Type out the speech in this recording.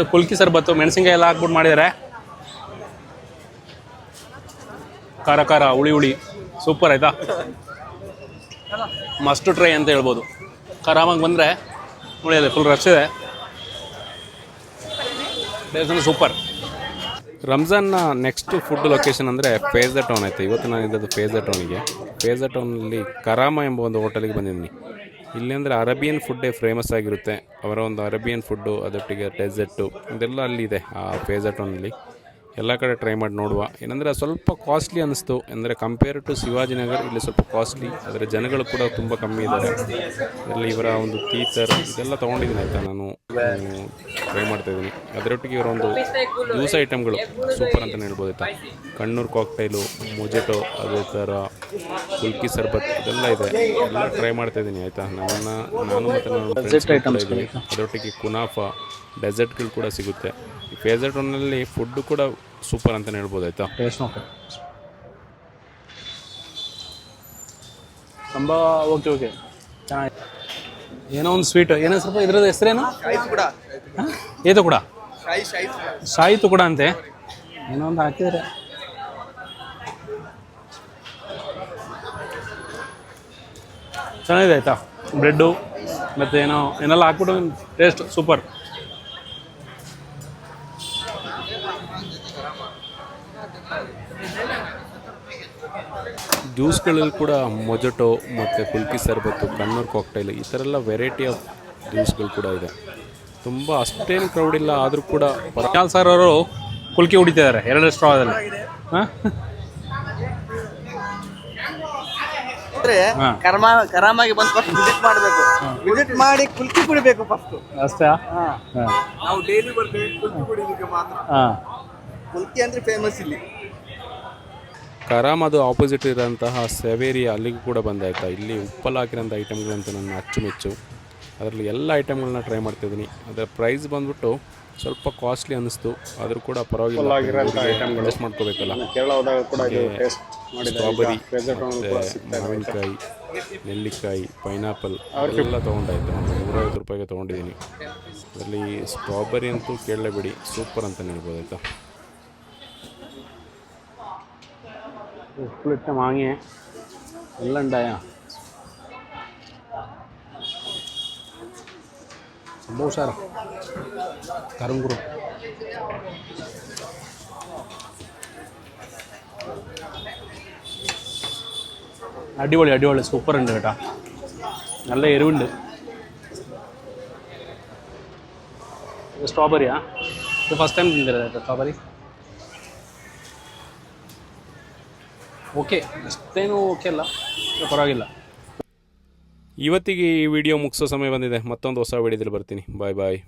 ಕುಲ್ಕಿ ಸರ್ಬತ್ತು ಮೆಣಸಿನ್ಕಾಯಿ ಎಲ್ಲ ಹಾಕ್ಬಿಟ್ಟು ಮಾಡಿದ್ದಾರೆ. ಖಾರ ಖಾರ ಹುಳಿ ಹುಳಿ ಸೂಪರ್ ಆಯ್ತಾ. ಮಸ್ಟ್ ಟ್ರೈ ಅಂತ ಹೇಳ್ಬೋದು. ಆರಾಮಾಗಿ ಬಂದರೆ ಉಳಿಯಲ್ಲ, ಫುಲ್ ರಶ್ ಇದೆ. Taste super. ರಂಜಾನ್ನ ನೆಕ್ಸ್ಟ್ ಫುಡ್ ಲೊಕೇಶನ್ ಅಂದರೆ ಫೇಜ ಟೌನ್ ಆಯಿತು. ಇವತ್ತು ನಾನು ಇದ್ದದ್ದು ಫೇಜ ಟೌನಿಗೆ. ಫೇಜ ಟೌನಲ್ಲಿ ಕರಾಮ ಎಂಬ ಒಂದು ಹೋಟೆಲಿಗೆ ಬಂದಿದ್ದೀನಿ. ಇಲ್ಲಿ ಅಂದರೆ ಅರೇಬಿಯನ್ ಫುಡ್ಡೇ ಫೇಮಸ್ ಆಗಿರುತ್ತೆ. ಅವರ ಒಂದು ಅರೇಬಿಯನ್ ಫುಡ್ಡು, ಅದರೊಟ್ಟಿಗೆ ಡೆಸರ್ಟು ಇದೆಲ್ಲ ಅಲ್ಲಿದೆ ಆ ಫೇಜ ಟೌನಲ್ಲಿ. ಎಲ್ಲ ಕಡೆ ಟ್ರೈ ಮಾಡಿ ನೋಡುವ. ಏನಂದರೆ ಸ್ವಲ್ಪ ಕಾಸ್ಟ್ಲಿ ಅನ್ನಿಸ್ತು. ಅಂದರೆ ಕಂಪೇರ್ ಟು ಶಿವಾಜಿನಗರ್ ಇಲ್ಲಿ ಸ್ವಲ್ಪ ಕಾಸ್ಟ್ಲಿ, ಆದರೆ ಜನಗಳು ಕೂಡ ತುಂಬ ಕಮ್ಮಿ ಇದ್ದಾರೆ. ಇಲ್ಲಿ ಇವರ ಒಂದು ಟೀಚರ್ ಇದೆಲ್ಲ ತೊಗೊಂಡಿದ್ದೀನಿ ಆಯಿತಾ. ನಾನು ಟ್ರೈ ಮಾಡ್ತಾಯಿದ್ದೀನಿ. ಅದರೊಟ್ಟಿಗೆ ಇವರ ಒಂದು ಜ್ಯೂಸ್ ಐಟಮ್ಗಳು ಸೂಪರ್ ಅಂತಲೇ ಹೇಳ್ಬೋದು ಆಯಿತಾ. ಕಣ್ಣೂರು ಕಾಕ್ಟೈಲು, ಮೊಜೆಟೋ, ಅದೇ ಥರ ಕುಲ್ಕಿ ಸರ್ಬತ್ ಇದೆಲ್ಲ ಇದೆ. ಎಲ್ಲ ಟ್ರೈ ಮಾಡ್ತಾಯಿದ್ದೀನಿ ಆಯಿತಾ. ನಾನು ಮತ್ತು ನಾನು ಅದರೊಟ್ಟಿಗೆ ಕುನಾಫಾ ಡೆಸರ್ಟ್ಗಳು ಕೂಡ ಸಿಗುತ್ತೆ. ಈ ಫೇಜ ಟೌನಲ್ಲಿ ಫುಡ್ಡು ಕೂಡ ಸೂಪರ್ ಅಂತಲೇ ಹೇಳ್ಬೋದು ಆಯಿತಾ. ಟೇಸ್ಟ್ ಓಕೆ, ತುಂಬ ಓಕೆ ಓಕೆ ಚೆನ್ನಾಗಿ. ಏನೋ ಒಂದು ಸ್ವೀಟ್ ಏನೋ ಸ್ವಲ್ಪ ಇದ್ರದ್ದು ಹೆಸರೇನು ಏತು ಕೂಡ ಶಾಯಿತು ಕೂಡ ಅಂತೆ ಏನೋ ಒಂದು ಹಾಕಿದರೆ. ಚೆನ್ನಾಗಿದೆ ಆಯಿತಾ. ಬ್ರೆಡ್ಡು ಮತ್ತು ಏನೆಲ್ಲ ಹಾಕ್ಬಿಟ್ಟು ಟೇಸ್ಟ್ ಸೂಪರ್. ಜ್ಯೂಸ್ಗಳಲ್ಲಿ ಕೂಡ ಮೊಜೊಟೋ ಮತ್ತು ಕುಲ್ಕಿ ಸರ್ಬತ್ತು, ಕಣ್ಣೂರು ಕಾಕ್ಟೈಲ್ ಈ ಥರ ಎಲ್ಲ ವೆರೈಟಿ ಆಫ್ ಜ್ಯೂಸ್ಗಳು ಕೂಡ ಇದೆ. ತುಂಬ ಅಷ್ಟೇನು ಕ್ರೌಡ್ ಇಲ್ಲ, ಆದರೂ ಕೂಡ ಸರ್ ಅವರು ಕುಲ್ಕಿ ಹೊಡಿತಿದ್ದಾರೆ 2 ಸ್ಟ್ರಾದಲ್ಲಿ. ಹಾಂ ಕರಾಮಾಗಿ ಬಂದು ಫಸ್ಟ್ ವಿಸಿಟ್ ಮಾಡಬೇಕು. ವಿಸಿಟ್ ಮಾಡಿ ಕುಲ್ಕಿ ಕುಡಿಬೇಕು ಫಸ್ಟ್ ಅಷ್ಟೇ. ನಾವು ಡೈಲಿ ಬರ್ತೇವೆ ಕುಲ್ಕಿ ಕುಡಿಲಿಕ್ಕೆ ಮಾತ್ರ. ಕುಲ್ಕಿ ಅಂದರೆ ಫೇಮಸ್ ಇಲ್ಲಿ. ಕರಾಮ್ ಅದು ಆಪೋಸಿಟ್ ಇರೋಂತಹ ಸವೇರಿ ಅಲ್ಲಿಗೂ ಕೂಡ ಬಂದಾಯ್ತಾ. ಇಲ್ಲಿ ಉಪ್ಪಲ್ಲಿ ಹಾಕಿರೋಂಥ ಐಟಮ್ಗಳಂತೂ ನನ್ನ ಅಚ್ಚುಮೆಚ್ಚು. ಅದರಲ್ಲಿ ಎಲ್ಲ ಐಟಮ್ಗಳನ್ನ ಟ್ರೈ ಮಾಡ್ತಾಯಿದ್ದೀನಿ. ಅದರ ಪ್ರೈಸ್ ಬಂದ್ಬಿಟ್ಟು ಸ್ವಲ್ಪ ಕಾಸ್ಟ್ಲಿ ಅನ್ನಿಸ್ತು, ಆದರೂ ಕೂಡ ಪರವಾಗಿಲ್ಲ, ಅಡ್ಜಸ್ಟ್ ಮಾಡ್ಕೋಬೇಕಲ್ಲ. ಸ್ಟ್ರಾಬೆರಿ ಮತ್ತು ಮಾವಿನಕಾಯಿ, ನೆಲ್ಲಿಕಾಯಿ, ಪೈನಾಪಲ್ ಎಲ್ಲ ತೊಗೊಂಡಾಯ್ತು. $150 ರೂಪಾಯಿಗೆ ತೊಗೊಂಡಿದ್ದೀನಿ. ಅದರಲ್ಲಿ ಸ್ಟ್ರಾಬೆರಿ ಅಂತೂ ಕೇಳಲೇಬೇಡಿ, ಸೂಪರ್ ಅಂತಲೇ ಹೇಳ್ಬೋದು ಆಯಿತಾ. ഉപ്പിലിട്ട മാങ്ങ എല്ലാം ഉണ്ടായ സംഭവം ഉഷാറാ. കറുംകുറും അടിപൊളി അടിപൊളി സൂപ്പർ ഉണ്ട് കേട്ടോ. നല്ല എരിവുണ്ട്. സ്ട്രോബെറിയാ ഇത് ഫസ്റ്റ് ടൈം തിന്നിരുന്നത് സ്ട്രോബെറി. ಓಕೆ, ಅಷ್ಟೇನು ಓಕೆ ಅಲ್ಲ, ಪರವಾಗಿಲ್ಲ. ಇವತ್ತಿಗೆ ಈ ವಿಡಿಯೋ ಮುಗಿಸೋ ಸಮಯ ಬಂದಿದೆ. ಮತ್ತೊಂದು ಹೊಸ ವಿಡಿಯೋದಲ್ಲಿ ಬರ್ತೀನಿ. ಬಾಯ್ ಬಾಯ್.